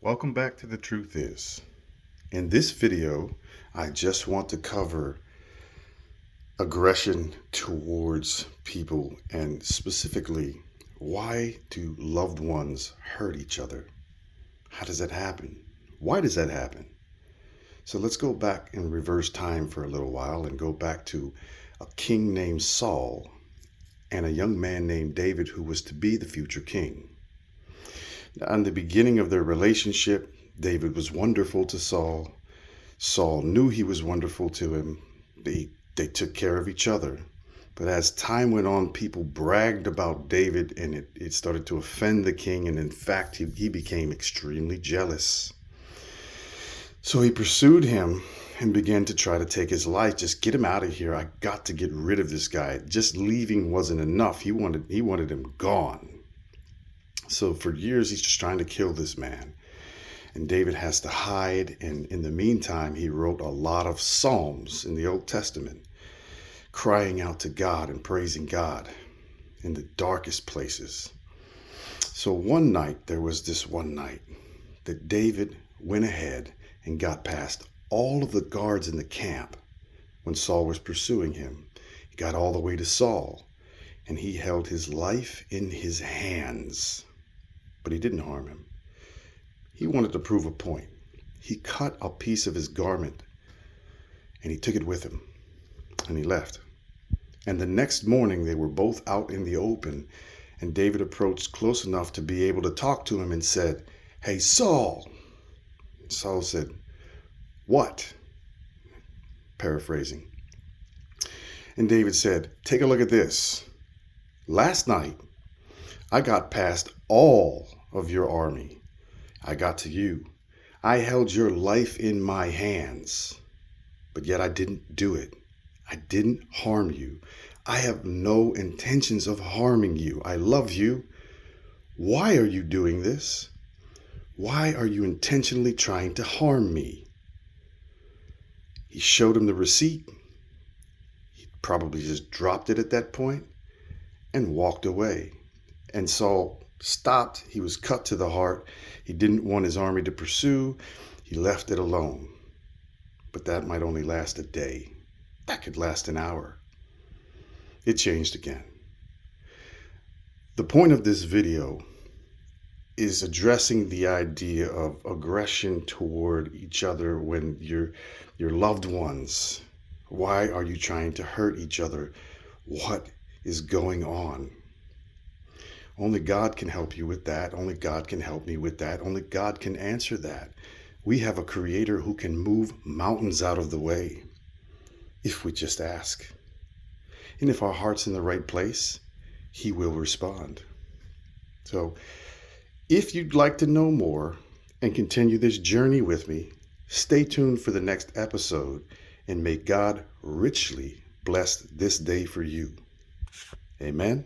Welcome back to The Truth Is. In this video, I just want to cover aggression towards people and specifically why do loved ones hurt each other? How does that happen? Why does that happen? So let's go back in reverse time for a little while and go back to a king named Saul and a young man named David who was to be the future king. In the beginning of their relationship, David was wonderful to Saul. Saul knew he was wonderful to him. They took care of each other. But as time went on, people bragged about David and it started to offend the king. And in fact, he became extremely jealous. So he pursued him and began to try to take his life. Just get him out of here. I got to get rid of this guy. Just leaving wasn't enough. He wanted him gone. So for years, he's just trying to kill this man. And David has to hide. And in the meantime, he wrote a lot of Psalms in the Old Testament, crying out to God and praising God in the darkest places. So there was this one night that David went ahead and got past all of the guards in the camp when Saul was pursuing him. He got all the way to Saul, and he held his life in his hands. But he didn't harm him. He wanted to prove a point. He cut a piece of his garment and he took it with him and he left. And the next morning they were both out in the open, and David approached close enough to be able to talk to him and said, "Hey, Saul." Saul said, "What?" Paraphrasing. And David said, "Take a look at this. Last night, I got past all of your army. I got to you. I held your life in my hands, but yet I didn't do it. I didn't harm you. I have no intentions of harming you. I love you. Why are you doing this? Why are you intentionally trying to harm me?" He showed him the receipt. He probably just dropped it at that point and walked away. And Saul stopped. He was cut to the heart. He didn't want his army to pursue. He left it alone. But that might only last a day. That could last an hour. It changed again. The point of this video is addressing the idea of aggression toward each other when your loved ones. Why are you trying to hurt each other? What is going on? Only God can help you with that. Only God can help me with that. Only God can answer that. We have a creator who can move mountains out of the way if we just ask. And if our heart's in the right place, he will respond. So if you'd like to know more and continue this journey with me, stay tuned for the next episode, and may God richly bless this day for you. Amen.